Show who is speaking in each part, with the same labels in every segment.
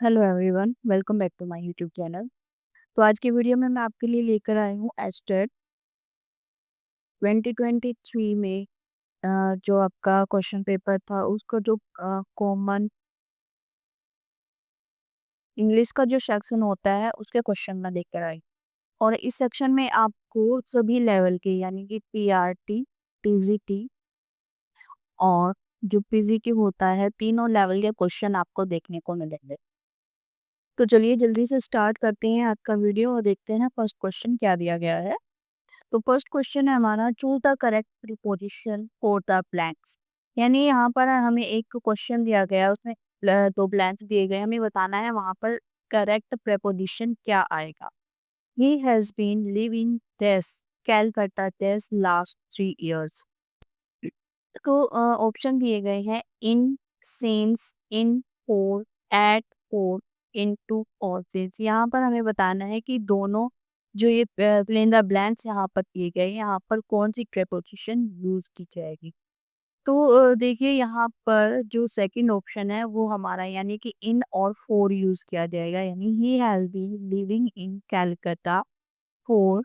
Speaker 1: Hello everyone, welcome back to my YouTube channel. तो आज की वीडियो में मैं आपके लिए लेकर आई हूँ एस्टेट 2023 में जो आपका क्वेश्चन पेपर था उसका जो कॉमन इंग्लिश का जो सेक्शन होता है उसके क्वेश्चन मैं लेकर आई। और इस सेक्शन में आपको सभी लेवल के यानी कि पीआरटी, टीजीटी और जो पीजीटी होता है, तीनों लेवल के क्वेश्चन आपको देखने को मिलेंगे। तो चलिए जल्दी से स्टार्ट करते हैं आज का वीडियो और देखते हैं फर्स्ट क्वेश्चन क्या दिया गया है। तो फर्स्ट क्वेश्चन है हमारा, choose the correct preposition for the blanks. यानी यहाँ पर हमें एक क्वेश्चन दिया गया है, उसमें दो ब्लैंक्स दिए गए, हमें बताना है वहां पर करेक्ट प्रीपोजिशन क्या आएगा। He has been living this Calcutta this last 3 years। तो ऑप्शन दिए गए हैं in, since, in, for, at, for, in to और सिंस। यहाँ पर हमें बताना है कि दोनों जो ये फिल द ब्लैंक्स यहाँ पर दिए गए हैं, यहाँ पर कौन सी प्रेपोजिशन यूज की जाएगी। तो देखिए यहाँ पर जो सेकंड ऑप्शन है वो हमारा यानी कि इन और फोर यूज किया जाएगा। यानी he has been living in Calcutta for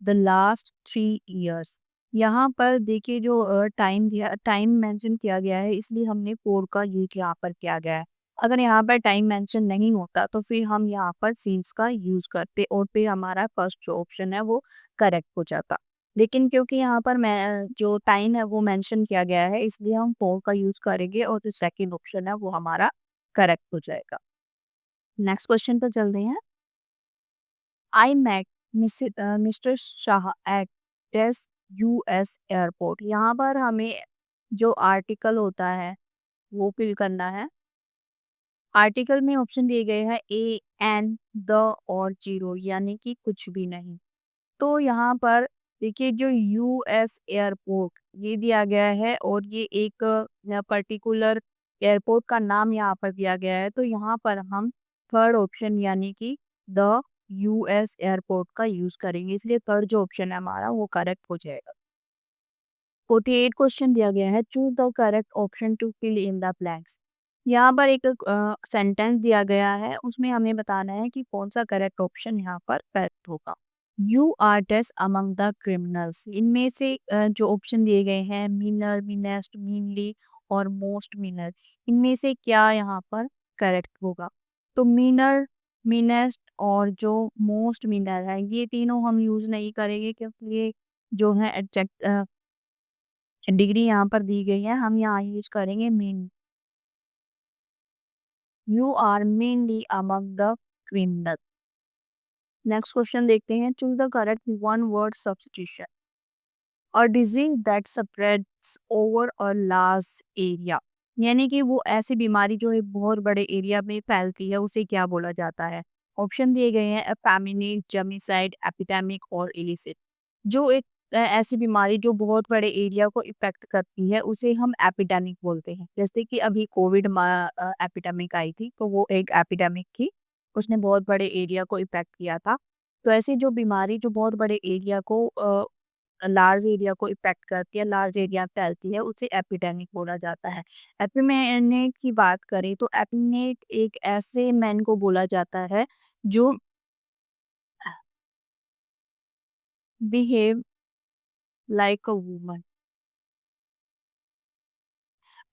Speaker 1: the last 3 years। यहाँ पर देखिए जो टाइम मेंशन किया गया है, इसलिए हमने फोर का यूज यहाँ पर किया गया है। अगर यहाँ पर टाइम मेंशन नहीं होता तो फिर हम यहाँ पर सीन्स का यूज करते और फिर हमारा फर्स्ट जो ऑप्शन है वो करेक्ट हो जाता। लेकिन क्योंकि यहाँ पर मैं जो टाइम है वो मेंशन किया गया है, इसलिए हम फोर का यूज करेंगे और जो सेकेंड ऑप्शन है वो हमारा करेक्ट हो जाएगा। नेक्स्ट क्वेश्चन पर चलते हैं। I met mister Shah at this US airport. यहाँ पर हमें जो आर्टिकल होता है वो फिल करना है। आर्टिकल में ऑप्शन दिए गए हैं ए, एन, द और जीरो, यानी कि कुछ भी नहीं। तो यहाँ पर देखिए जो यूएस एयरपोर्ट ये दिया गया है और ये एक पर्टिकुलर एयरपोर्ट का नाम यहाँ पर दिया गया है। तो यहाँ पर हम थर्ड ऑप्शन यानी कि द यूएस एयरपोर्ट का यूज करेंगे, इसलिए थर्ड जो ऑप्शन है हमारा वो करेक्ट हो जाएगा। 48 क्वेश्चन दिया गया है, choose the correct option to fill in the blanks. यहाँ पर एक सेंटेंस दिया गया है, उसमें हमें बताना है कि कौन सा करेक्ट ऑप्शन यहाँ पर करेक्ट होगा। यू आर डेस अमंग द क्रिमिनल्स। इनमें से जो ऑप्शन दिए गए हैं मीनर, मीनेस्ट, मीनली और मोस्ट मीनर, इनमें से क्या यहाँ पर करेक्ट होगा। तो मीनर, मीनेस्ट और जो मोस्ट मीनर है ये तीनों हम यूज नहीं करेंगे, क्योंकि ये जो है एडजेक्ट डिग्री यहाँ पर दी गई है, हम यहाँ यूज करेंगे mean. You are mainly among the criminal. Next question देखते हैं, choose the correct one word substitution. और disease that spreads over a large area. यानी कि वो ऐसी बीमारी जो एक बहुत बड़े एरिया में फैलती है उसे क्या बोला जाता है। ऑप्शन दिए गए हैं एपेमिनिक, जर्मिसाइड, एपिडेमिक और इलिसिट। जो एक ऐसी बीमारी जो बहुत बड़े एरिया को इफेक्ट करती है उसे हम एपिडेमिक बोलते हैं। जैसे कि अभी कोविड एपिडेमिक आई थी, तो वो एक एपिडेमिक थी, उसने बहुत बड़े एरिया को इफेक्ट किया था। तो ऐसी जो बीमारी जो बहुत बड़े एरिया को लार्ज एरिया को इफेक्ट करती है, लार्ज एरिया फैलती है, उसे एपिडेमिक बोला जाता है। एपिडेमिक की बात करें तो एपिडेमिक एक ऐसे मैन को बोला जाता है जो बिहेव लाइक अ वुमन।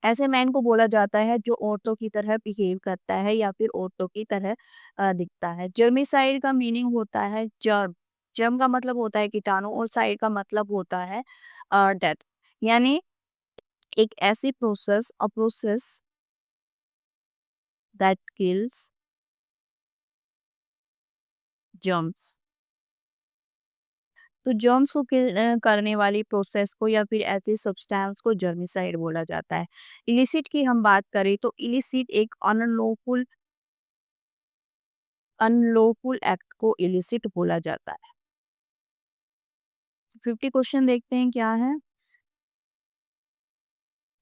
Speaker 1: ऐसे मैन को बोला जाता है जो औरतों की तरह बिहेव करता है या फिर औरतों की तरह दिखता है। जर्मिसाइड का मीनिंग होता है जर्म। जर्म का मतलब होता है कीटाणु और साइड का मतलब होता है डेथ। यानी एक ऐसी process, a process that kills germs. तो जर्म्स को किल करने वाली प्रोसेस को या फिर ऐसे सब्सटेंस को जर्मिसाइड बोला जाता है। इलिसिट की हम बात करें तो इलिसिट एक अनलॉफुल एक्ट को इलिसिट बोला जाता है। 50 क्वेश्चन देखते हैं क्या है।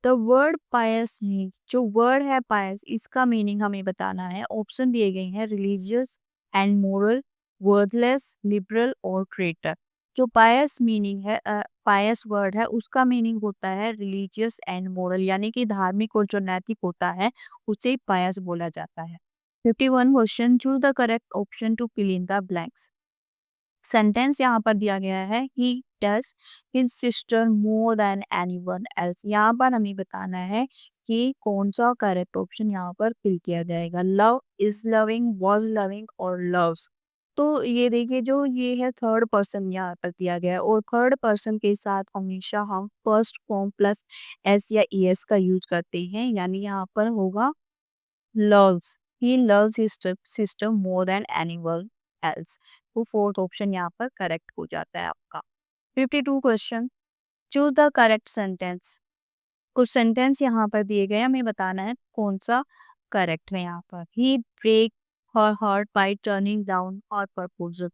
Speaker 1: द वर्ड पायस मीन, जो वर्ड है पायस इसका मीनिंग हमें बताना है। ऑप्शन दिए गए हैं religious and moral, worthless, liberal और ट्रेटर। जो पायस मीनिंग है, पायस वर्ड है, उसका मीनिंग होता है रिलीजियस एंड मोरल, यानी कि धार्मिक और जो नैतिक होता है उसे पायस बोला जाता है। 51 question, choose the correct option to fill in the blanks. Sentence यहाँ पर दिया गया है, he does his sister more than anyone else. यहाँ पर हमें बताना है कि कौन सा करेक्ट ऑप्शन यहाँ पर फिल किया जाएगा। Love, is loving, was loving और लव्स। तो ये देखिए, जो ये है थर्ड पर्सन यहाँ पर दिया गया है, और थर्ड पर्सन के साथ हमेशा हम फर्स्ट फॉर्म प्लस एस या ई एस का यूज करते हैं, यानी यहाँ पर होगा loves, he loves his sister more than anyone else। तो फोर्थ ऑप्शन यहाँ पर करेक्ट हो जाता है आपका। 52 question, choose the correct sentence. कुछ सेंटेंस यहाँ पर दिए गए, हमें बताना है कौन सा करेक्ट है यहाँ पर। He break her heart by turning down her proposal.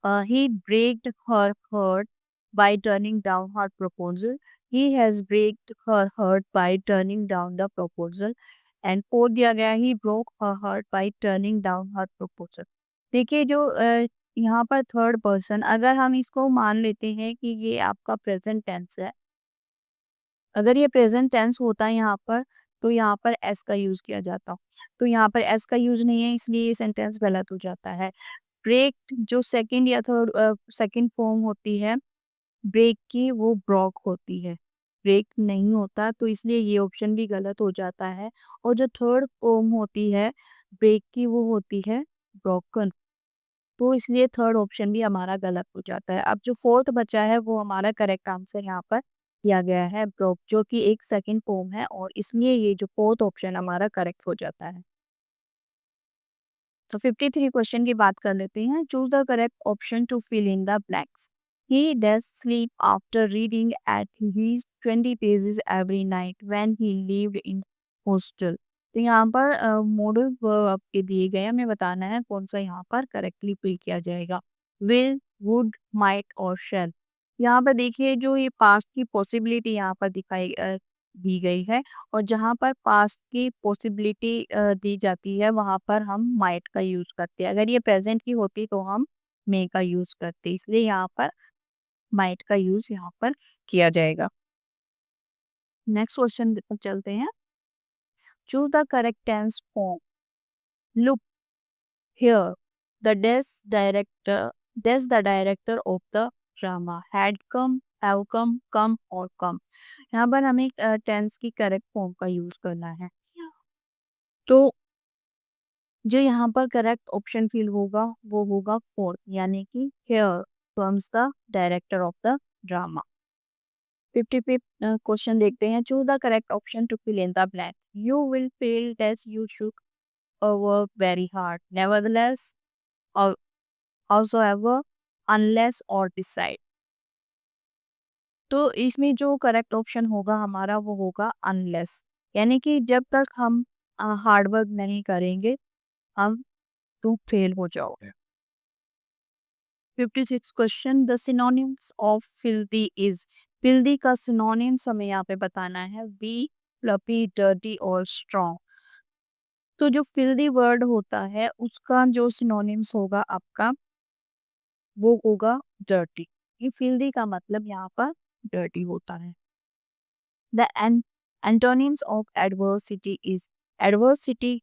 Speaker 1: He break her heart by turning down her proposal. He has break her heart by turning down the proposal. And fourth दिया गया, he broke her heart by turning down her proposal। देखिए, जो यहाँ पर third person, अगर हम इसको मान लेते हैं कि ये आपका प्रेजेंट टेंस है, अगर ये प्रेजेंट टेंस होता है यहाँ पर, तो यहाँ पर एस का यूज किया जाता। तो यहाँ पर एस का यूज नहीं है, इसलिए ये सेंटेंस गलत हो जाता है। ब्रेक जो सेकंड या थर्ड सेकंड फॉर्म होती है ब्रेक की, वो ब्रोक होती है, ब्रेक नहीं होता, तो इसलिए ये ऑप्शन भी गलत हो जाता है। और जो थर्ड फॉर्म होती है ब्रेक की, वो होती है ब्रोकन, तो इसलिए थर्ड ऑप्शन भी हमारा गलत हो जाता है। अब जो फोर्थ बचा है वो हमारा करेक्ट आंसर यहाँ पर दिया गया है ब्रोक, जो कि एक सेकंड फॉर्म है, और इसलिए ये जो फोर्थ ऑप्शन हमारा करेक्ट हो जाता है। तो 53 क्वेश्चन की बात कर लेते हैं। Choose the correct option to fill in the blanks. He does sleep after reading at least 20 pages every night when he lived in hostel. तो यहाँ पर मॉडल वर्ब आपके दिए गए, हमें बताना है कौन सा यहाँ पर करेक्टली फिल किया जाएगा। विल, वुड, माइट और शेल। यहाँ पर देखिए, जो ये पास्ट की पॉसिबिलिटी यहाँ पर दी गई है, और जहाँ पर पास्ट की पॉसिबिलिटी दी जाती है, वहाँ पर हम माइट का यूज करते हैं। अगर ये प्रेजेंट की होती तो हम मे का यूज करते, इसलिए यहाँ पर माइट का यूज यहाँ पर किया जाएगा। नेक्स्ट क्वेश्चन पर चलते हैं। Choose the correct tense form. Look here, the director of the drama had come, have come और कम। यहाँ पर हमें टेंस की करेक्ट फॉर्म का यूज करना है। तो जो यहाँ पर करेक्ट ऑप्शन फिल होगा वो होगा फोर्थ, यानी कि here comes the director of the drama. 55 question देखते हैं। Choose the correct option to fill in the blank. You will feel that you should work very hard, nevertheless, howsoever, unless और decide। तो इसमें जो correct option होगा हमारा वो होगा अनलेस, यानी कि जब तक हम हार्ड वर्क नहीं करेंगे हम तो फेल हो जाओगे। 56 question, the synonyms of filthy is. Filthy का सिनोनिम्स हमें यहाँ पे बताना है, बी, फ्लफी, डर्टी और स्ट्रॉन्ग। तो जो फिल्दी वर्ड होता है उसका जो सिनोनिम्स होगा आपका वो होगा डर्टी। ये फिल्दी का मतलब यहाँ पर डर्टी होता है। The antonyms of adversity is. Adversity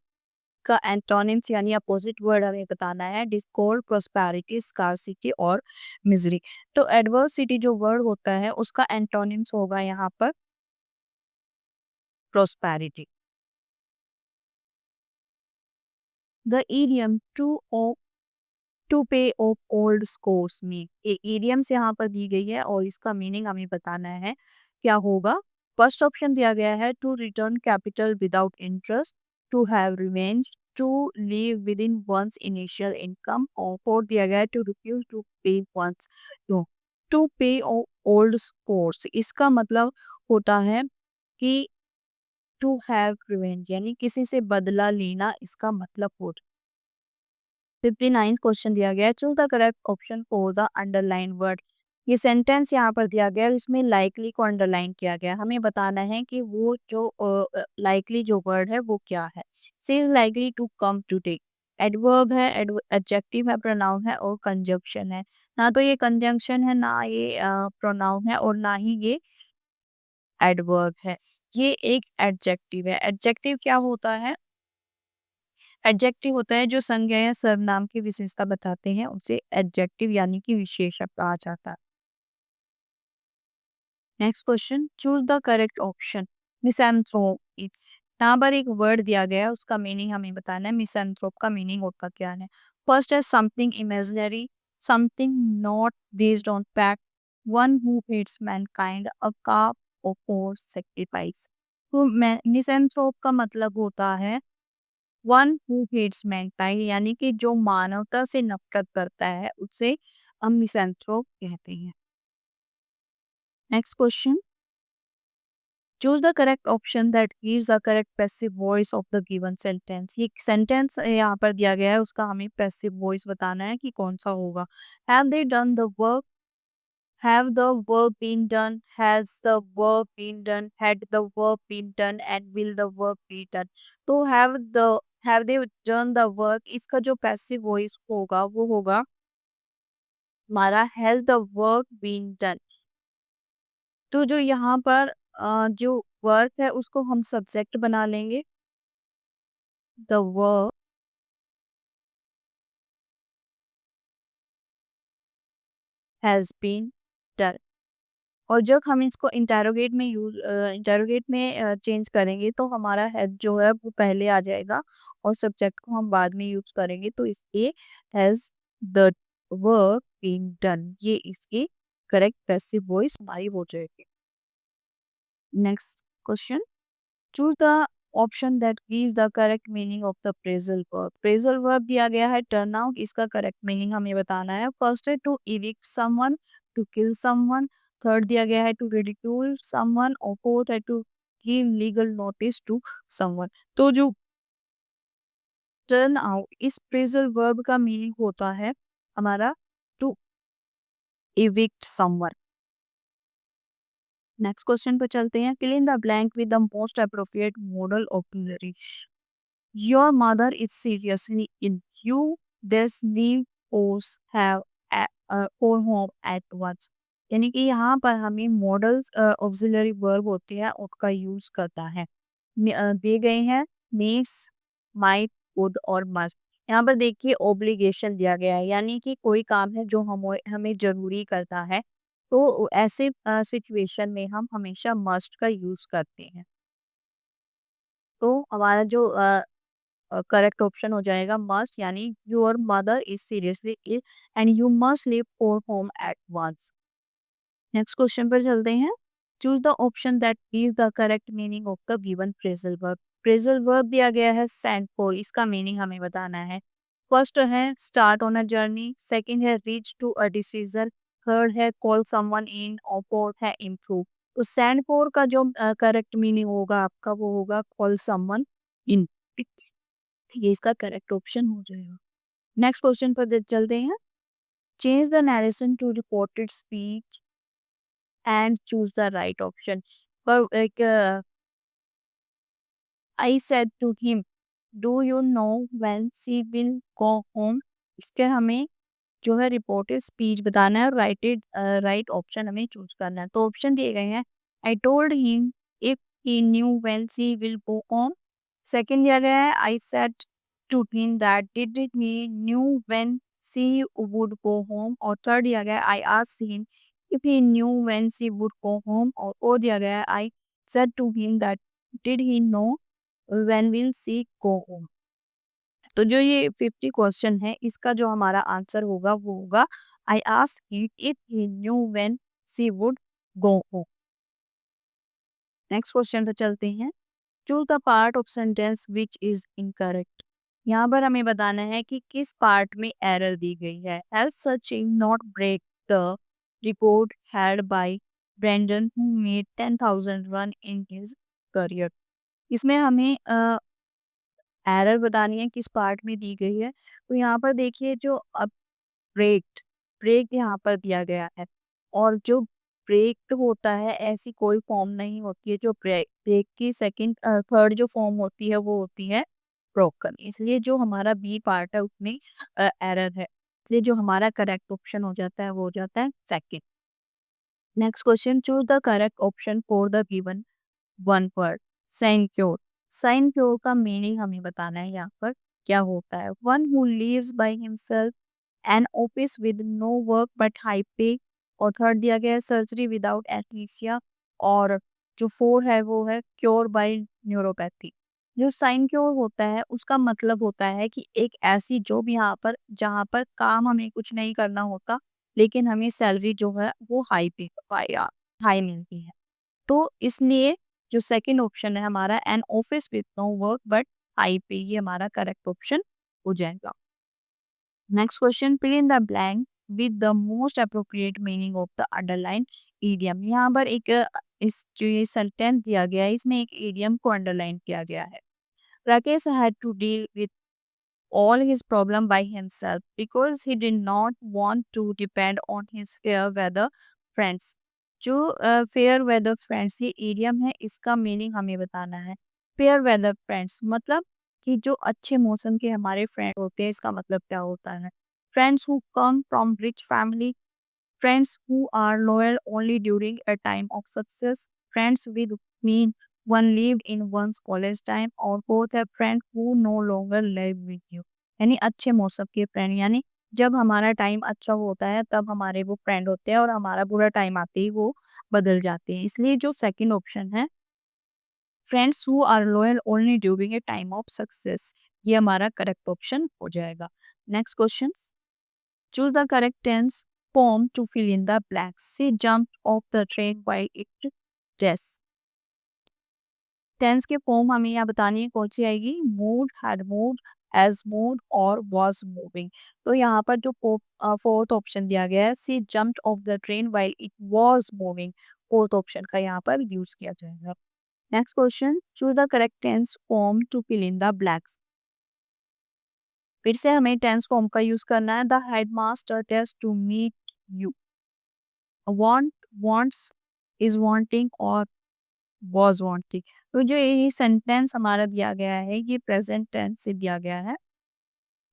Speaker 1: का एंटोनिम्स यानी अपोजिट वर्ड हमें बताना है, डिस्कॉर्ड, प्रोस्पेरिटी, स्कार्सिटी और मिजरी। तो एडवर्सिटी जो वर्ड होता है उसका एंटोनिम्स होगा यहाँ पर प्रोस्पेरिटी। द इडियम टू पे ऑफ ओल्ड स्कोर्स में, ये इडियम्स यहाँ पर दी गई है और इसका मीनिंग हमें बताना है क्या होगा। फर्स्ट ऑप्शन दिया गया है to return capital without interest, to have revenge, to live within one's initial income, और फोर्थ दिया गया है to refuse to pay one's to pay old scores. इसका मतलब होता है कि टू हैव रिवेंज, यानी किसी से बदला लेना इसका मतलब होता है। 59 क्वेश्चन दिया गया है। Choose the correct option for the underline word. ये सेंटेंस यहाँ पर दिया गया है, इसमें लाइकली को अंडरलाइन किया गया है। हमें बताना है कि वो जो लाइकली जो वर्ड है वो क्या है। She is likely to come today, adverb है, एडजेक्टिव है, प्रोनाउन है और कंजक्शन है। ना तो ये कंजंक्शन है, ना ये प्रोनाउन है और ना ही ये एडवर्ब है। ये एक एडजेक्टिव है। एडजेक्टिव क्या होता है? एडजेक्टिव होता है जो संज्ञा या सर्वनाम की विशेषता बताते हैं, उसे एडजेक्टिव यानी कि विशेषक कहा जाता है। Next question, choose the correct option. Misanthrope, यहाँ पर एक वर्ड दिया गया है, उसका मीनिंग हमें बताना है। मिसैंथ्रोप का मीनिंग होता क्या है? फर्स्ट है something imaginary, something not based on fact, one who hates mankind, a cop और सेक्रीफाइस। तो मिसैंथ्रोप का मतलब होता है वन हु हेट्स मैनकाइंड, यानी कि जो मानवता से नफरत करता है उसे हम मिसैंथ्रोप कहते हैं। Next question, choose the correct option that gives the correct passive voice of the given sentence. ये सेंटेंस यहाँ पर दिया गया है, उसका हमें पैसिव वॉइस बताना है कि कौन सा होगा। Have they done the work, have the work been done, has the work been done, had the work been done and will the work be done. तो have they done the work, इसका जो passive voice होगा वो होगा हमारा has the work been done. तो जो यहाँ पर जो वर्क है उसको हम सब्जेक्ट बना लेंगे, the work has been done. और जब हम इसको इंटेरोगेट में चेंज करेंगे तो हमारा हैज जो है वो पहले आ जाएगा और सब्जेक्ट को हम बाद में यूज करेंगे, तो इसलिए has the work been done, ये इसकी करेक्ट पैसिव वॉइस हमारी हो जाएगी। Next question, choose the option that gives the correct meaning of the phrasal verb. Phrasal verb दिया गया है टर्न आउट, इसका करेक्ट मीनिंग हमें बताना है। फर्स्ट है to evict someone, to kill someone. Third दिया गया है टू रिडिक्यूल समवन और फोर्थ है to give legal notice to someone. तो जो टर्न आउट इस फ्रेजल वर्ब का मीनिंग होता है हमारा to evict someone. Next question पर चलते हैं, fill in the blank with the most appropriate modal auxiliary. Your mother is seriously in you. This leave force have for home at once। यानी कि यहाँ पर हमें मॉडल्स ऑक्सिलरी वर्ब होते हैं उसका यूज करता है। दिए गए हैं नीड्स, माइट, वुड और मस्ट। यहाँ पर देखिए ओब्लिगेशन दिया गया है, यानी कि कोई काम है जो हम हमें जरूरी करता है, तो ऐसे सिचुएशन में हम हमेशा मस्ट का यूज करते हैं। तो हमारा जो करेक्ट ऑप्शन हो जाएगा मस्ट, यानी your mother is seriously ill and you must leave for home at once. Next question पर चलते हैं, choose the option that gives the correct meaning of the given phrasal verb. Phrasal verb दिया गया है send for, इसका meaning हमें बताना है। फर्स्ट है start on a journey, second है reach to a decision, third है कॉल समवन इन और फोर्थ है इम्प्रूव। तो सेंड फॉर का जो करेक्ट मीनिंग होगा आपका वो होगा कॉल समवन इन, ये इसका करेक्ट ऑप्शन हो जाएगा। नेक्स्ट क्वेश्चन पर चलते हैं, change the narration to reported speech and choose the right option. पर एक I said to him do you know when she will go home, इसके हमें जो है रिपोर्टेड स्पीच बताना है और राइट ऑप्शन हमें चूज करना है। तो ऑप्शन दिए गए हैं, I told him if he knew when she will go home. Second दिया गया है, I said to him that did he knew when she would go home. और थर्ड दिया गया है, I asked him if he knew when she would go home. और ओ दिया गया है, I said to him that did he know when will she go home. तो जो ये 50 क्वेश्चन है इसका जो हमारा आंसर होगा वो होगा आई asked him if he knew when she would go home. Next question पे चलते हैं, choose the part of sentence which is incorrect. यहाँ पर हमें बताना है कि किस पार्ट में एरर दी गई है। As such in not break the report had by Brendon who made 10,000 run in his career. इसमें हमें एरर बतानी है किस पार्ट में दी गई है। तो यहाँ पर देखिए जो ब्रेक ब्रेक यहाँ पर दिया गया है, और जो ब्रेक होता है ऐसी कोई फॉर्म नहीं होती है। जो ब्रेक ब्रेक की सेकंड थर्ड जो फॉर्म होती है वो होती है ब्रोकन, इसलिए जो हमारा बी पार्ट है उसमें एरर है। इसलिए जो हमारा करेक्ट ऑप्शन हो जाता है वो हो जाता है second. Next question, choose the correct option for the given one word. Sinecure. Sinecure का मीनिंग हमें बताना है यहाँ पर क्या होता है। One who lives by himself, an office with no work but high pay. और थर्ड दिया गया है सर्जरी विदाउट एनेस्थीसिया। और जो फोर है वो है क्योर बाय न्यूरोपैथी। जो साइन क्योर होता है उसका मतलब होता है कि एक ऐसी जॉब यहाँ पर जहाँ पर काम हमें कुछ नहीं करना होता, लेकिन हमें सैलरी जो है वो हाई मिलती है। तो इसलिए जो सेकंड ऑप्शन है हमारा, an office with no work but high pay, ये हमारा करेक्ट ऑप्शन हो जाएगा। Next question, fill in the blank with the most appropriate meaning of the underlined idiom. यहाँ पर एक इस जो ये सेंटेंस दिया गया है इसमें एक इडियम को अंडरलाइन किया गया है। Rakesh had to deal with all his problem by himself because he did not want to depend on his fair weather friends। जो फेयर वेदर फ्रेंड्स ये इडियम है, इसका मीनिंग हमें बताना है। फेयर वेदर फ्रेंड्स मतलब कि जो अच्छे मौसम के हमारे फ्रेंड होते हैं, इसका मतलब क्या होता है। Friends who come from rich family, friends who are loyal only during a time of success, friends with whom one lived in one's college time, और both have friends who no longer live with you। यानी अच्छे मौसम के friend, यानी जब हमारा time अच्छा होता है तब हमारे वो फ्रेंड होते हैं और हमारा बुरा टाइम आते ही वो बदल जाते हैं। इसलिए जो सेकंड ऑप्शन है, friends who are loyal only during a time of success, ये हमारा करेक्ट ऑप्शन हो जाएगा। Next question, choose the correct tense form to fill in the blanks. She jumped off the train while it dress। Tense के form हमें यहाँ बतानी है कौन सी आएगी, mood, had mood, as mood और वॉज मूविंग। तो यहाँ पर जो फोर्थ ऑप्शन दिया गया है, she jumped off the train while it was moving, fourth option का यहाँ पर यूज किया जाएगा। Next question, choose the correct tense form to fill in the blanks. फिर से हमें टेंस फॉर्म का यूज करना है। The headmaster test to meet you. Want, wants, is wanting और वाज वांटिंग। तो जो ये सेंटेंस हमारा दिया गया है ये प्रेजेंट टेंस से दिया गया है,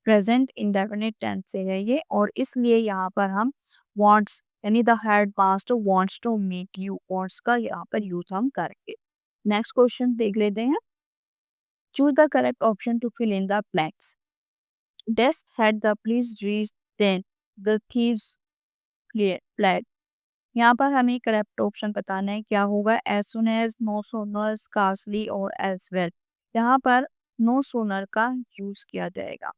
Speaker 1: प्रेजेंट इंडेफिनिट टेंस से है ये, और इसलिए यहाँ पर हम वांट्स यानी the headmaster wants to meet you, wants का यहाँ पर यूज हम करेंगे। नेक्स्ट क्वेश्चन देख लेते हैं। Choose the correct option to fill in the blanks. Death had the police reached then the thieves fled। यहाँ पर हमें करेक्ट ऑप्शन बताना है क्या होगा, as soon as, no sooner, scarcely और as well। यहाँ पर no sooner का यूज किया जाएगा।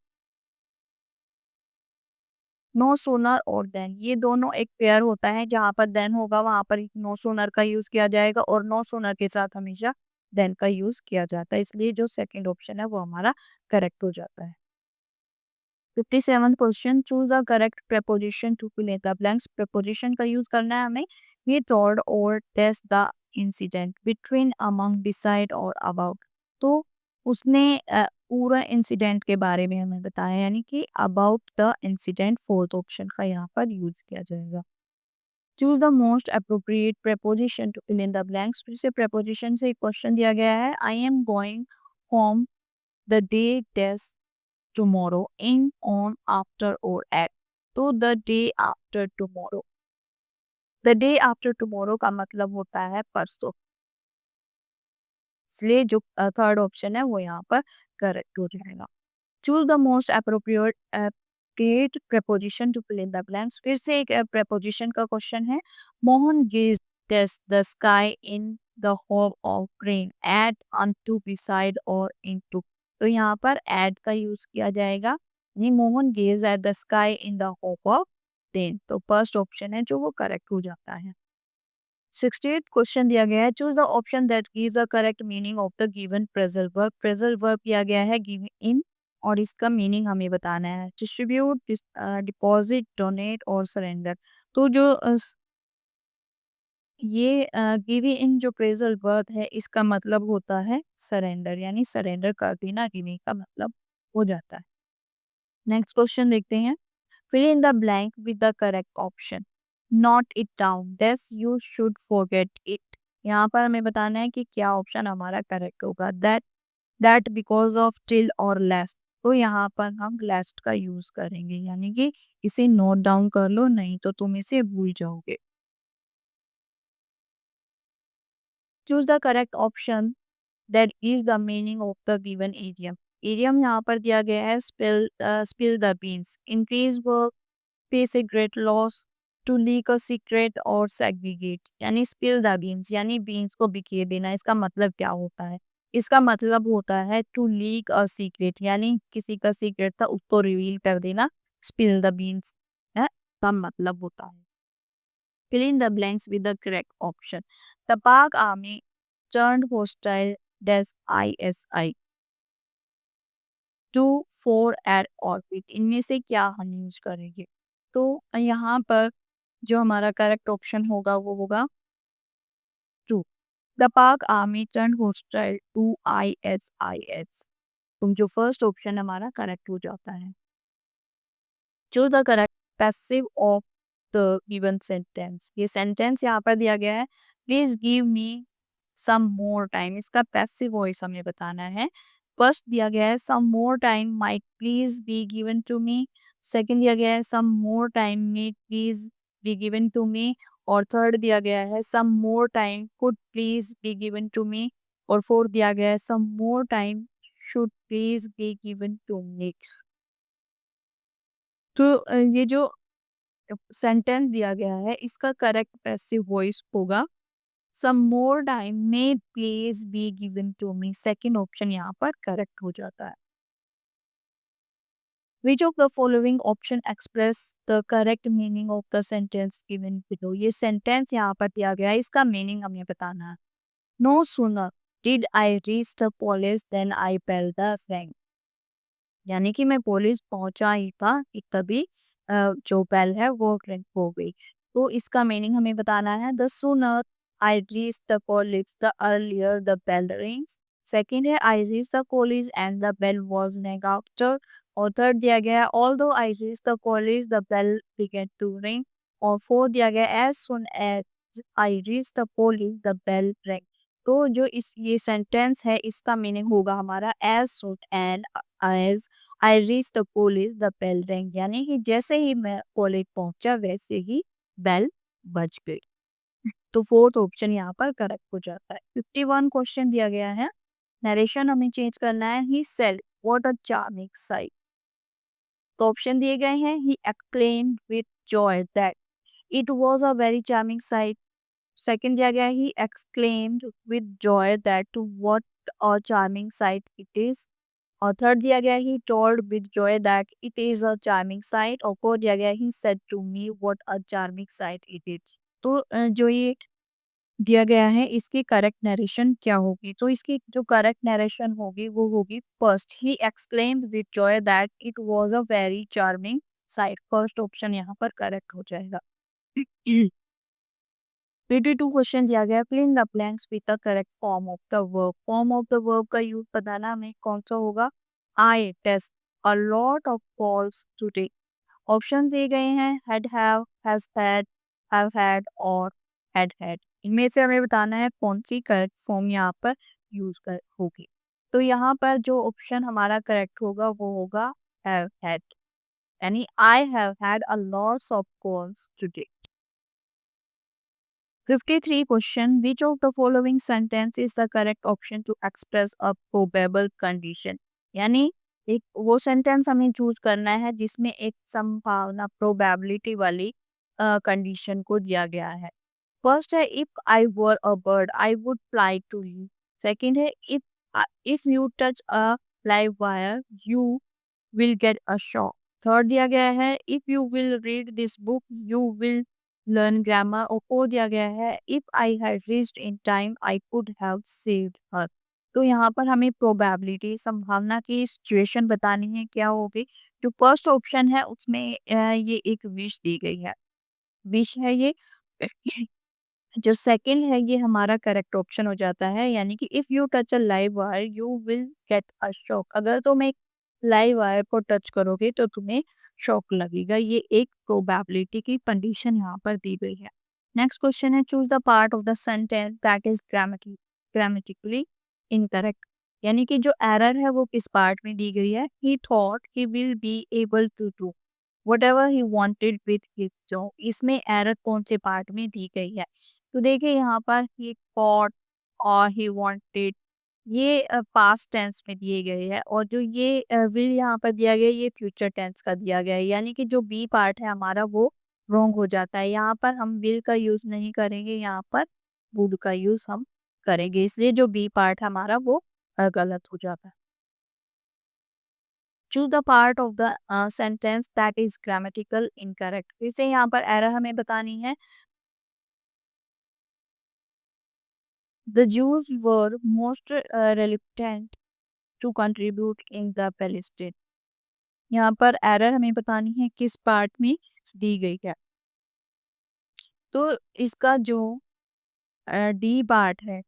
Speaker 1: no sooner और then ये दोनों एक पेयर होता है, जहाँ पर then होगा वहां पर no sooner का यूज किया जाएगा और no sooner के साथ हमेशा then का यूज किया जाता है, इसलिए जो सेकंड ऑप्शन है वो हमारा करेक्ट हो जाता है। 57th question, choose the correct preposition to fill in the blanks। preposition का यूज करना है हमें। he told or test the incident, between, among, beside और about। तो उसने पूरा इंसिडेंट के बारे में हमें बताया, यानी कि about the incident, fourth option का यहाँ पर यूज किया जाएगा। Choose the most appropriate preposition to fill in the blanks। फिर से preposition से एक क्वेश्चन दिया गया है, I am going home the day test tomorrow, in, on, after और at। तो the day after tomorrow, the day after tomorrow का मतलब होता है परसों, इसलिए जो थर्ड ऑप्शन है वो यहाँ पर करेक्ट हो जाएगा। Choose the most appropriate preposition to fill in the blanks। फिर से एक preposition का क्वेश्चन है, Mohan gazed at the sky in the hope of rain, at, unto, beside और into। तो यहाँ पर at का यूज किया जाएगा, यानी Mohan gauge at the sky in the hope of rain. तो फर्स्ट ऑप्शन है जो वो करेक्ट हो जाता है। 68 क्वेश्चन दिया गया है, choose the option that gives the correct meaning of the given phrasal verb. Phrasal verb किया गया है गिव इन, और इसका मीनिंग हमें बताना है, डिस्ट्रीब्यूट, डिपॉजिट, डोनेट और सरेंडर। तो जो ये गिव इन जो फ्रेजल वर्ब है इसका मतलब होता है सरेंडर, यानी सरेंडर कर देना गिविंग का मतलब हो जाता है। नेक्स्ट क्वेश्चन देखते हैं। Fill in the blank with the correct option. Note it down, डेस यू शुड फॉरगेट इट। यहाँ पर हमें बताना है कि क्या ऑप्शन हमारा करेक्ट होगा, दैट, बिकॉज ऑफ, टिल और लेस। तो यहाँ पर हम लास्ट का यूज करेंगे, यानी कि इसे नोट डाउन कर लो, नहीं तो तुम इसे भूल जाओगे। Choose the correct option that is the meaning of the given idiom. Idiom यहाँ पर दिया गया है spill the beans, increase work, face a great loss, to leak a secret और सेग्रीगेट। यानी स्पिल द बीन्स यानी बीन्स को बिखेर देना। इसका मतलब क्या होता है? इसका मतलब होता है टू लीक अ सीक्रेट, यानी किसी का सीक्रेट था उसको रिवील कर देना, स्पिल द बीन्स है का मतलब होता है। Fill in the blanks with the correct option. The Pak army turned hostile dash ISI to 4 at orbit. इनमें से क्या हम यूज करेंगे? तो यहाँ पर जो हमारा करेक्ट ऑप्शन होगा वो होगा 2. The Pak army turned hostile to ISIS. तुम जो फर्स्ट ऑप्शन हमारा करेक्ट हो जाता है। Choose the correct passive of the given sentence. ये सेंटेंस यहाँ पर दिया गया है, please give me some more time. इसका पैसिव वॉइस हमें बताना है। फर्स्ट दिया गया है some more time might please be given to me. Second दिया गया है some more time may please be given to me. और थर्ड दिया गया है some more time could please be given to me. और फोर्थ दिया गया है some more time should please be given to me. तो ये जो सेंटेंस दिया गया है इसका करेक्ट पैसिव वॉइस होगा some more time may please be given to me. Second option यहाँ पर करेक्ट हो जाता है। Which of the following option express the correct meaning of the sentence given below. ये सेंटेंस यहाँ पर दिया गया है, इसका मीनिंग हमें बताना है। No sooner did I reach the college then I pale the bank. यानी कि मैं पुलिस पहुंचा ही था कि तभी जो बेल है वो रिंग हो गई। तो इसका मीनिंग हमें बताना है। The sooner I reach the college the earlier the bell rings. Second है I reach the college and the bell was ring after. और थर्ड दिया गया है although I reach the college the bell began to ring. और fourth दिया गया as soon as I reach the college the bell ring. तो जो इस ये सेंटेंस है इसका मीनिंग होगा हमारा as soon and as I reach the college the bell rang. यानी कि जैसे ही मैं कॉलेज पहुंचा वैसे ही बेल बज गई। तो फोर्थ ऑप्शन यहाँ पर करेक्ट हो जाता है। 51 क्वेश्चन दिया गया है, नरेशन हमें चेंज करना है। He said what a charming sight. तो ऑप्शन दिए गए हैं he exclaimed with joy that it was a very charming sight. Second दिया गया है he exclaimed with joy that what a charming sight it is. और थर्ड दिया गया he told with joy that it is a charming sight. और fourth दिया गया he said to me what a charming sight it is. तो जो ये दिया गया है इसकी करेक्ट नरेशन क्या होगी? तो इसकी जो करेक्ट नरेशन होगी वो होगी first he exclaimed with joy that it was a very charming sight. First option यहाँ पर करेक्ट हो जाएगा। 52 क्वेश्चन दिया गया, fill in the blanks with the correct form of the verb. Form of the verb का use बताना हमें कौन सा होगा। I test a lot of calls today. Option दिए गए हैं हैड हैव हैड और हैड। इनमें से हमें बताना है कौन सी करेक्ट फॉर्म यहाँ पर यूज कर होगी। तो यहाँ पर जो ऑप्शन हमारा करेक्ट होगा वो होगा हैव हैड, यानी I have had a lots of calls today. 53 question. Which of the following sentence is the correct option to express a probable condition? यानी एक वो सेंटेंस हमें चूज करना है जिसमें एक संभावना प्रोबेबिलिटी वाली कंडीशन को दिया गया है। फर्स्ट है if I were a bird I would fly to you. Second है if you touch a live wire you will get a shock. Third दिया गया है if you will read this book you will learn grammar। और fourth दिया गया है if I had reached in time I could have saved her। तो यहाँ पर हमें प्रोबेबिलिटी संभावना की सिचुएशन बतानी है क्या होगी। जो फर्स्ट ऑप्शन है उसमें ये एक विश दी गई है, विश है ये। जो सेकंड है ये हमारा करेक्ट ऑप्शन हो जाता है, यानी कि if you touch a live wire you will get a shock. अगर तुम एक लाइव वायर को टच करोगे तो तुम्हें शॉक लगेगा। ये एक प्रोबेबिलिटी की कंडीशन यहाँ पर दी गई है। नेक्स्ट क्वेश्चन है choose the part of the sentence that is grammatically incorrect. यानी कि जो एरर है वो किस पार्ट में दी गई है, he thought he will be able to do whatever he wanted with his job, इसमें एरर कौन से पार्ट में दी गई है। तो देखिए यहाँ पर ही थॉट और ही वांटेड ये पास्ट टेंस में दिए गए हैं, और जो ये विल यहाँ पर दिया गया है ये फ्यूचर टेंस का दिया गया है, यानी कि जो बी पार्ट है हमारा वो रॉन्ग हो जाता है। यहाँ पर हम विल का यूज नहीं करेंगे, यहाँ पर वुड का यूज हम करेंगे, इसलिए जो बी पार्ट हमारा वो गलत हो जाता है। Choose the part of the sentence that is grammatical incorrect, फिर से यहाँ पर एरर हमें बतानी है। The Jews were most reluctant to contribute in the Palestine, यहाँ पर एरर हमें बतानी है किस पार्ट में दी गई है। तो इसका जो डी पार्ट है,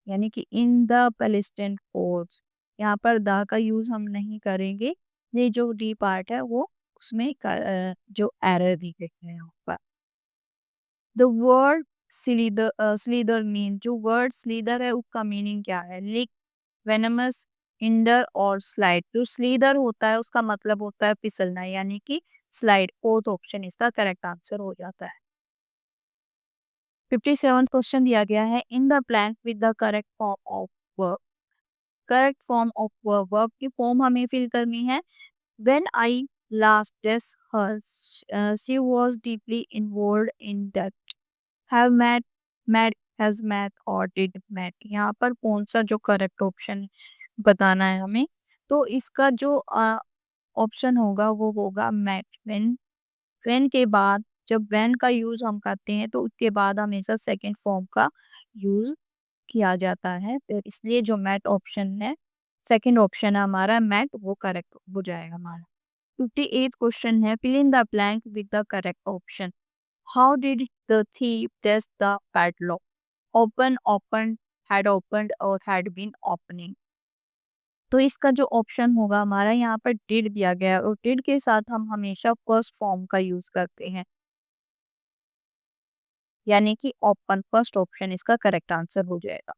Speaker 1: यानी कि इन द पैलेस्टाइन कोर्ट्स, यहाँ पर द का यूज हम नहीं करेंगे। ये जो डी पार्ट है वो उसमें जो एरर दी गई है यहाँ पर। द वर्ड स्लीदर, स्लीदर मीन, जो वर्ड स्लीदर है उसका मीनिंग क्या है, लिक, वेनमस, हिंडर और स्लाइड। जो स्लीदर होता है उसका मतलब होता है फिसलना, यानी कि स्लाइड। फोर्थ ऑप्शन इसका करेक्ट आंसर हो जाता है। 57 क्वेश्चन दिया गया है, in the blank with the correct form of verb. Correct form of verb, verb की फॉर्म हमें फिल करनी है। When I last this her, she was deeply involved in that, have met, met, has met और did met, यहाँ पर कौन सा जो करेक्ट ऑप्शन बताना है हमें। तो इसका जो ऑप्शन होगा वो होगा मेट। व्हेन के बाद जब व्हेन का यूज हम करते हैं तो उसके बाद हमेशा सेकंड फॉर्म का यूज किया जाता है, तो इसलिए जो मेट ऑप्शन है, सेकंड ऑप्शन है हमारा मेट, वो करेक्ट हो जाएगा हमारा। 58 क्वेश्चन है, fill in the blank with the correct option. How did the thief test the padlock? Open, open, had opened और हैड बीन ओपनिंग। तो इसका जो ऑप्शन होगा हमारा, यहाँ पर डिड दिया गया है और डिड के साथ हम हमेशा फर्स्ट फॉर्म का यूज करते हैं, यानी कि ओपन, फर्स्ट ऑप्शन इसका करेक्ट आंसर हो जाएगा।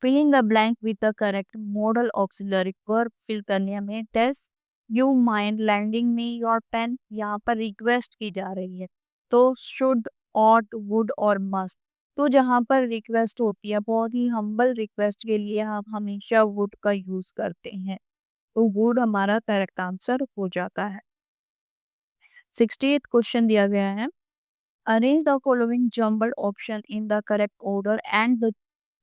Speaker 1: Fill in the blank with the correct modal auxiliary verb fill करने में। Test you mind landing me your pen, यहाँ पर रिक्वेस्ट की जा रही है, तो शुड, ऑट, वुड और मस्ट। तो जहाँ पर रिक्वेस्ट होती है, बहुत ही हम्बल रिक्वेस्ट के लिए हम हमेशा वुड का यूज करते हैं, तो वुड हमारा करेक्ट आंसर हो जाता है। 68th क्वेश्चन दिया गया है, arrange the following jumbled option in the correct order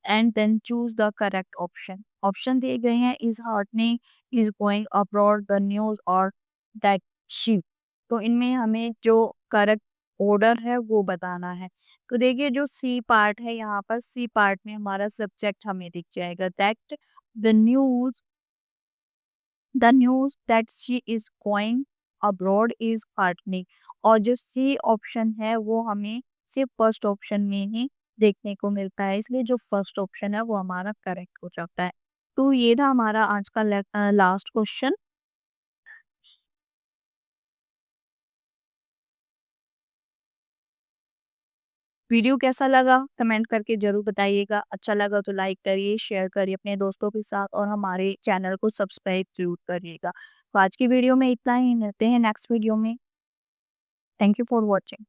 Speaker 1: and then choose the correct option. Option दिए गए हैं, इज हार्टनी, is going abroad, the news और दैट शिप। तो इनमें हमें जो करेक्ट ऑर्डर है वो बताना है। तो देखिए जो सी पार्ट है, यहाँ पर सी पार्ट में हमारा सब्जेक्ट हमें दिख जाएगा, that the news, the news that she is going abroad is heartening. और जो सी ऑप्शन है वो हमें सिर्फ फर्स्ट ऑप्शन में ही देखने को मिलता है, इसलिए जो फर्स्ट ऑप्शन है वो हमारा करेक्ट हो जाता है। तो ये था हमारा आज का लास्ट क्वेश्चन। वीडियो कैसा लगा कमेंट करके जरूर बताइएगा, अच्छा लगा तो लाइक करिए, शेयर करिए अपने दोस्तों के साथ और हमारे चैनल को सब्सक्राइब जरूर करिएगा। तो आज की वीडियो में इतना ही, मिलते हैं नेक्स्ट वीडियो में। Thank you for watching.